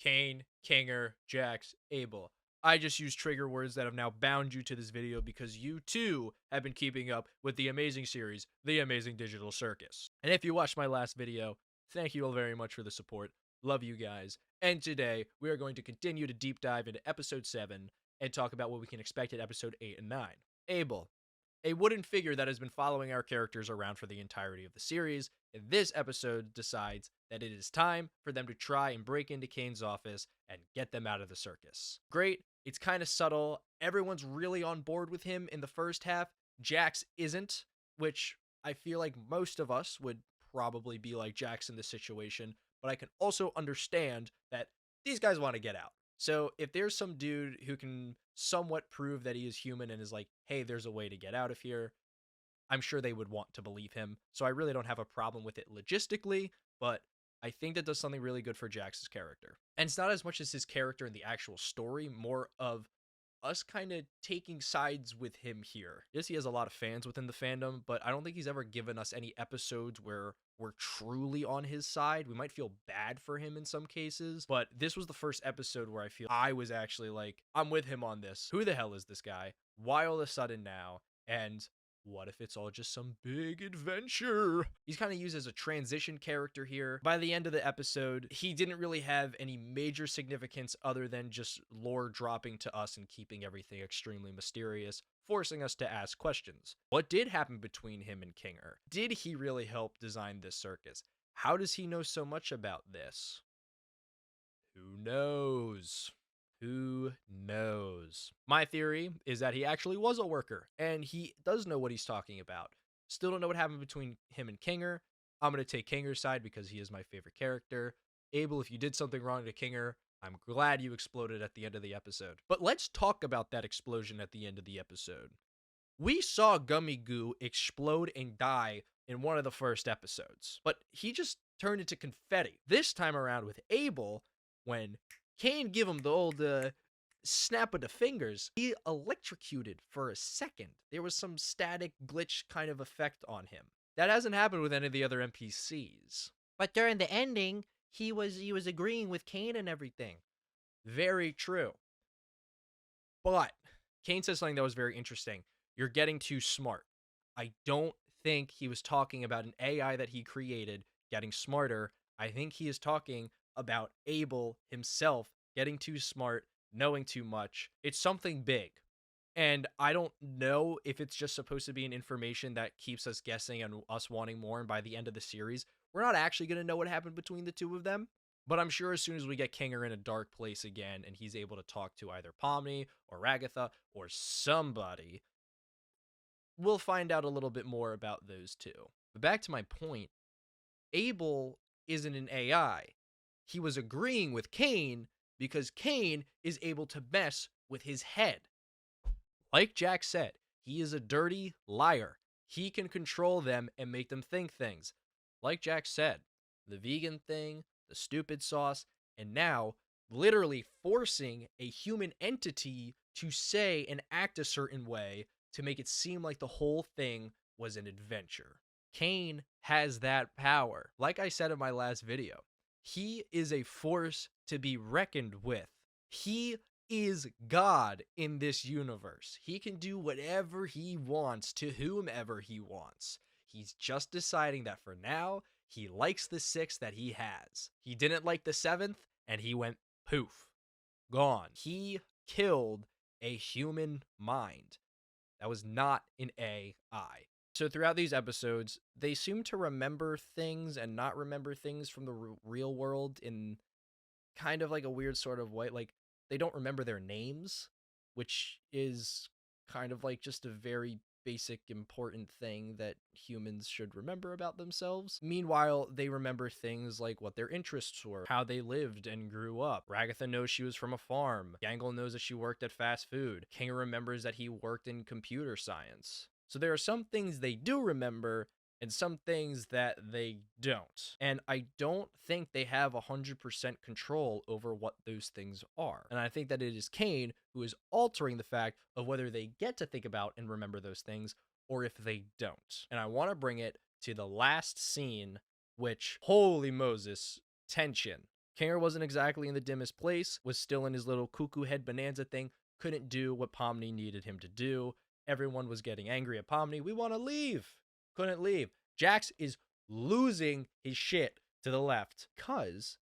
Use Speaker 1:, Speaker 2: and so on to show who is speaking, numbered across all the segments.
Speaker 1: Caine, Kinger, Jax, Abel. I just use trigger words that have now bound you to this video because you too have been keeping up with the amazing series, The Amazing Digital Circus. And if you watched my last video, thank you all very much for the support. Love you guys. And today, we are going to continue to deep dive into episode 7 and talk about what we can expect at episode 8 and 9. Abel, a wooden figure that has been following our characters around for the entirety of the series, in this episode decides that it is time for them to try and break into Caine's office and get them out of the circus. Great, it's kind of subtle, everyone's really on board with him in the first half, Jax isn't, which I feel like most of us would probably be like Jax in this situation, but I can also understand that these guys want to get out. So if there's some dude who can somewhat prove that he is human and is like, hey, there's a way to get out of here, I'm sure they would want to believe him. So I really don't have a problem with it logistically, but I think that does something really good for Jax's character. And it's not as much as his character in the actual story, more of us kind of taking sides with him here. Yes, he has a lot of fans within the fandom, but I don't think he's ever given us any episodes where we're truly on his side. We might feel bad for him in some cases, but this was the first episode where I feel I was actually like, I'm with him on this. Who the hell is this guy? Why all of a sudden now? And what if it's all just some big adventure? He's kind of used as a transition character here. By the end of the episode, he didn't really have any major significance other than just lore dropping to us and keeping everything extremely mysterious, forcing us to ask questions. What did happen between him and Kinger? Did he really help design this circus? How does he know so much about this? Who knows? Who knows? My theory is that he actually was a worker, and he does know what he's talking about. Still don't know what happened between him and Kinger. I'm going to take Kinger's side because he is my favorite character. Abel, if you did something wrong to Kinger, I'm glad you exploded at the end of the episode. But let's talk about that explosion at the end of the episode. We saw Gummy Goo explode and die in one of the first episodes, but he just turned into confetti. This time around with Abel, when Caine give him the old snap of the fingers, he electrocuted for a second. There was some static glitch kind of effect on him. That hasn't happened with any of the other NPCs. But during the ending, he was agreeing with Caine and everything. Very true. But Caine says something that was very interesting. You're getting too smart. I don't think he was talking about an AI that he created getting smarter. I think he is talking about Abel himself getting too smart, knowing too much. It's something big. And I don't know if it's just supposed to be an information that keeps us guessing and us wanting more, and by the end of the series, we're not actually going to know what happened between the two of them. But I'm sure as soon as we get Kinger in a dark place again, and he's able to talk to either Pomni or Ragatha or somebody, we'll find out a little bit more about those two. But back to my point, Abel isn't an AI. He was agreeing with Caine because Caine is able to mess with his head. Like Jax said, he is a dirty liar. He can control them and make them think things. Like Jax said, the vegan thing, the stupid sauce, and now literally forcing a human entity to say and act a certain way to make it seem like the whole thing was an adventure. Caine has that power. Like I said in my last video, he is a force to be reckoned with. He is God in this universe. He can do whatever he wants to whomever he wants. He's just deciding that for now, he likes the 6 that he has. He didn't like the 7th, and he went poof. Gone. He killed a human mind. That was not an AI. So throughout these episodes, they seem to remember things and not remember things from the real world in kind of like a weird sort of way. Like, they don't remember their names, which is kind of like just a very basic, important thing that humans should remember about themselves. Meanwhile, they remember things like what their interests were, how they lived and grew up. Ragatha knows she was from a farm. Gangle knows that she worked at fast food. Kinger remembers that he worked in computer science. So there are some things they do remember and some things that they don't. And I don't think they have 100% control over what those things are. And I think that it is Caine who is altering the fact of whether they get to think about and remember those things or if they don't. And I want to bring it to the last scene, which, holy Moses, tension. Kinger wasn't exactly in the dimmest place, was still in his little cuckoo head bonanza thing, couldn't do what Pomni needed him to do. Everyone was getting angry at Pomni. We want to leave. Couldn't leave. Jax is losing his shit to the left because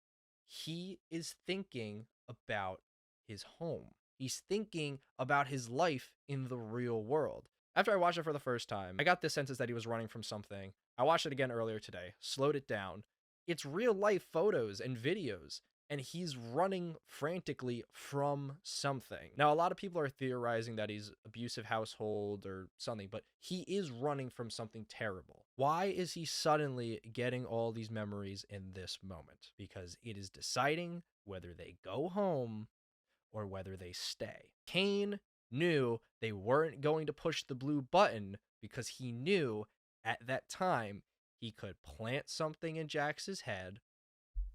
Speaker 1: he is thinking about his home. He's thinking about his life in the real world. After I watched it for the first time, I got the sense that he was running from something. I watched it again earlier today, slowed it down. It's real life photos and videos, and he's running frantically from something. Now, a lot of people are theorizing that he's abusive household or something, but he is running from something terrible. Why is he suddenly getting all these memories in this moment? Because it is deciding whether they go home or whether they stay. Caine knew they weren't going to push the blue button because he knew at that time he could plant something in Jax's head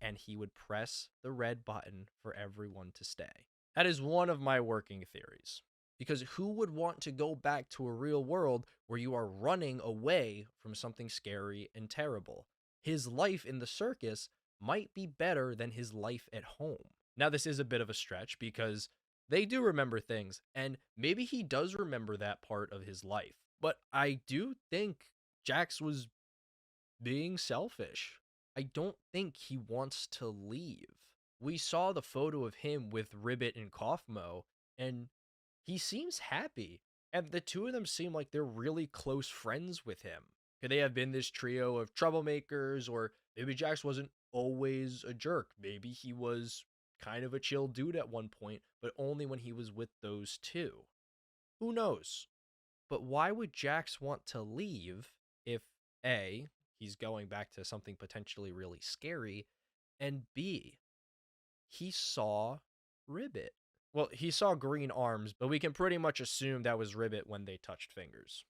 Speaker 1: and he would press the red button for everyone to stay. That is one of my working theories. Because who would want to go back to a real world where you are running away from something scary and terrible? His life in the circus might be better than his life at home. Now, this is a bit of a stretch because they do remember things, and maybe he does remember that part of his life. But I do think Jax was being selfish. I don't think he wants to leave. We saw the photo of him with Ribbit and Kaufmo, and he seems happy. And the two of them seem like they're really close friends with him. Could they have been this trio of troublemakers, or maybe Jax wasn't always a jerk? Maybe he was kind of a chill dude at one point, but only when he was with those two. Who knows? But why would Jax want to leave if A, he's going back to something potentially really scary, and B, he saw Ribbit? Well, he saw green arms, but we can pretty much assume that was Ribbit when they touched fingers.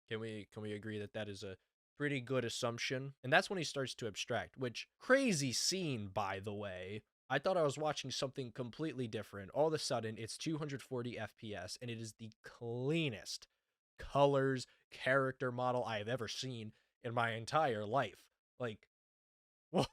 Speaker 1: Can we agree that that is a pretty good assumption? And that's when he starts to abstract, which crazy scene, by the way. I thought I was watching something completely different. All of a sudden, it's 240 FPS, and it is the cleanest colors, character model I have ever seen in my entire life. Like, what?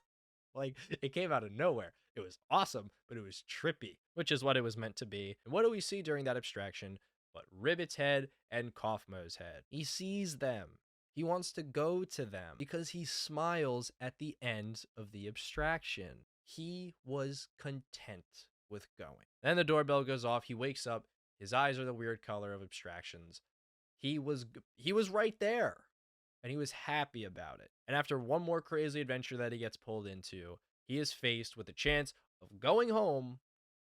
Speaker 1: Like, it came out of nowhere. It was awesome, but it was trippy, which is what it was meant to be. And what do we see during that abstraction? But Ribbit's head and Kaufmo's head. He sees them. He wants to go to them because he smiles at the end of the abstraction. He was content with going. Then the doorbell goes off. He wakes up. His eyes are the weird color of abstractions. He was right there, and he was happy about it. And after one more crazy adventure that he gets pulled into, he is faced with the chance of going home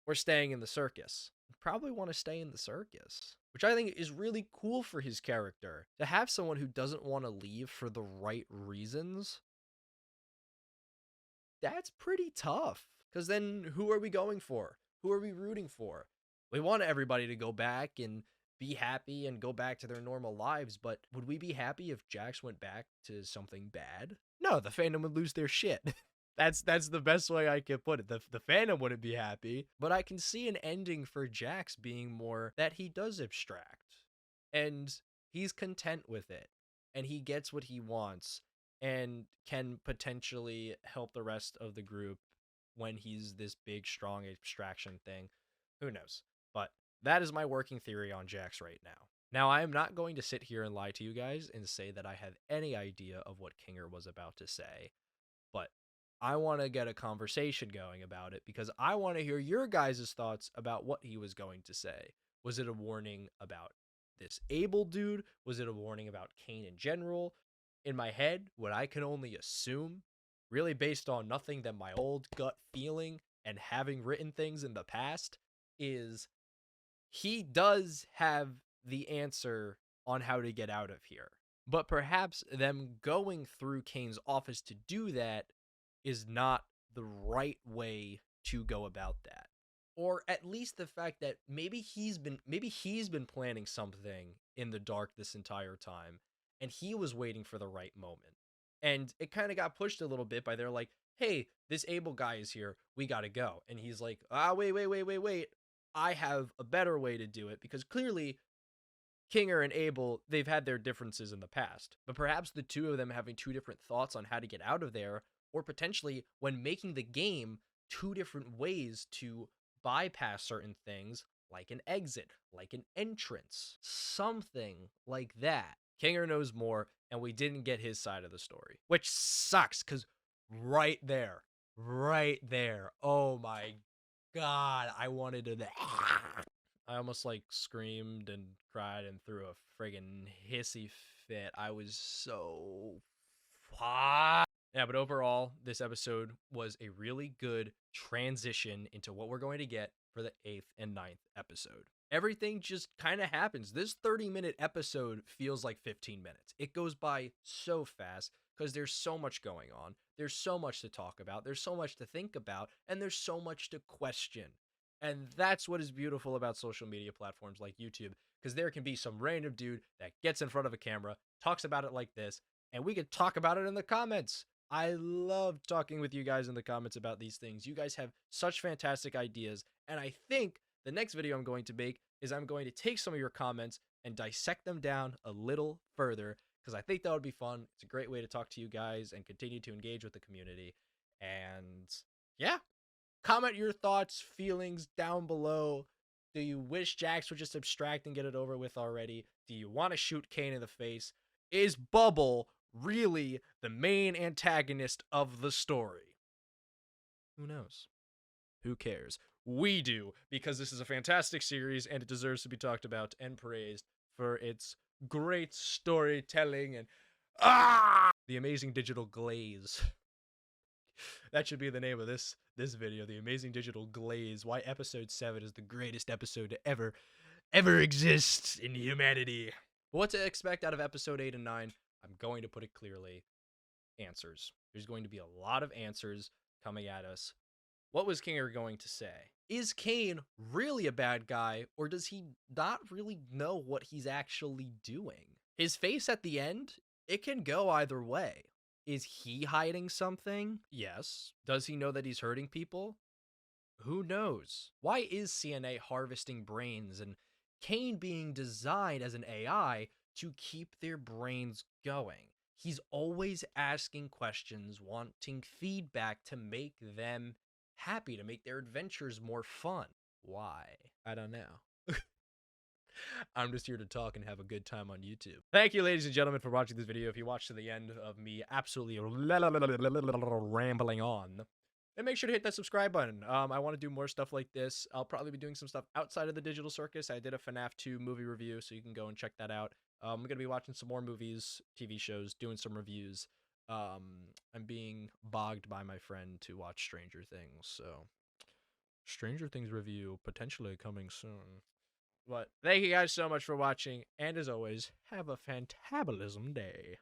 Speaker 1: or staying in the circus. He'd probably want to stay in the circus, which I think is really cool for his character. To have someone who doesn't want to leave for the right reasons, that's pretty tough. Because then who are we going for? Who are we rooting for? We want everybody to go back and be happy and go back to their normal lives, but would we be happy if Jax went back to something bad? No, the fandom would lose their shit. That's the best way I could put it. The fandom wouldn't be happy, but I can see an ending for Jax being more that he does abstract and he's content with it and he gets what he wants and can potentially help the rest of the group when he's this big, strong abstraction thing. Who knows? But that is my working theory on Jax right now. Now, I am not going to sit here and lie to you guys and say that I have any idea of what Kinger was about to say, but I want to get a conversation going about it because I want to hear your guys' thoughts about what he was going to say. Was it a warning about this Abel dude? Was it a warning about Caine in general? In my head, what I can only assume, really based on nothing than my old gut feeling and having written things in the past, is he does have the answer on how to get out of here. But perhaps them going through Caine's office to do that is not the right way to go about that. Or at least the fact that maybe he's been planning something in the dark this entire time and he was waiting for the right moment. And it kind of got pushed a little bit by they're like, "Hey, this Abel guy is here. We got to go." And he's like, "Wait. I have a better way to do it," because clearly Kinger and Abel, they've had their differences in the past, but perhaps the two of them having two different thoughts on how to get out of there, or potentially when making the game, two different ways to bypass certain things, like an exit, like an entrance, something like that. Kinger knows more, and we didn't get his side of the story, which sucks because right there, oh my god, I wanted to. I almost like screamed and cried and threw a friggin' hissy fit. I was so fucked. Yeah, but overall, this episode was a really good transition into what we're going to get for the 8th and ninth episode. Everything just kind of happens. This 30-minute episode feels like 15 minutes. It goes by so fast because there's so much going on. There's so much to talk about. There's so much to think about. And there's so much to question. And that's what is beautiful about social media platforms like YouTube, because there can be some random dude that gets in front of a camera, talks about it like this, and we can talk about it in the comments. I love talking with you guys in the comments about these things. You guys have such fantastic ideas, and I think the next video I'm going to make is I'm going to take some of your comments and dissect them down a little further, because I think that would be fun. It's a great way to talk to you guys and continue to engage with the community. And yeah, comment your thoughts, feelings down below. Do you wish Jax would just abstract and get it over with already? Do you want to shoot Caine in the face? Is Bubble really the main antagonist of the story? Who knows? Who cares? We do, because this is a fantastic series and it deserves to be talked about and praised for its great storytelling and the amazing digital glaze. That should be the name of this video, the amazing digital glaze. Why episode 7 is the greatest episode to ever exist in humanity. But what to expect out of episode 8 and 9? I'm going to put it clearly. Answers. There's going to be a lot of answers coming at us. What was Kinger going to say? Is Caine really a bad guy, or does he not really know what he's actually doing? His face at the end, it can go either way. Is he hiding something? Yes. Does he know that he's hurting people? Who knows? Why is CNA harvesting brains and Caine being designed as an AI to keep their brains going? He's always asking questions, wanting feedback to make them happy, to make their adventures more fun. Why? I don't know. I'm just here to talk and have a good time on YouTube. Thank you, ladies and gentlemen, for watching this video. If you watched to the end of me absolutely rambling on, and make sure to hit that subscribe button. I want to do more stuff like this. I'll probably be doing some stuff outside of the digital circus. I did a FNAF 2 movie review, so you can go and check that out. I'm going to be watching some more movies, TV shows, doing some reviews. I'm being bogged by my friend to watch Stranger Things, so Stranger Things review potentially coming soon. But thank you guys so much for watching, and as always, have a fantabulism day.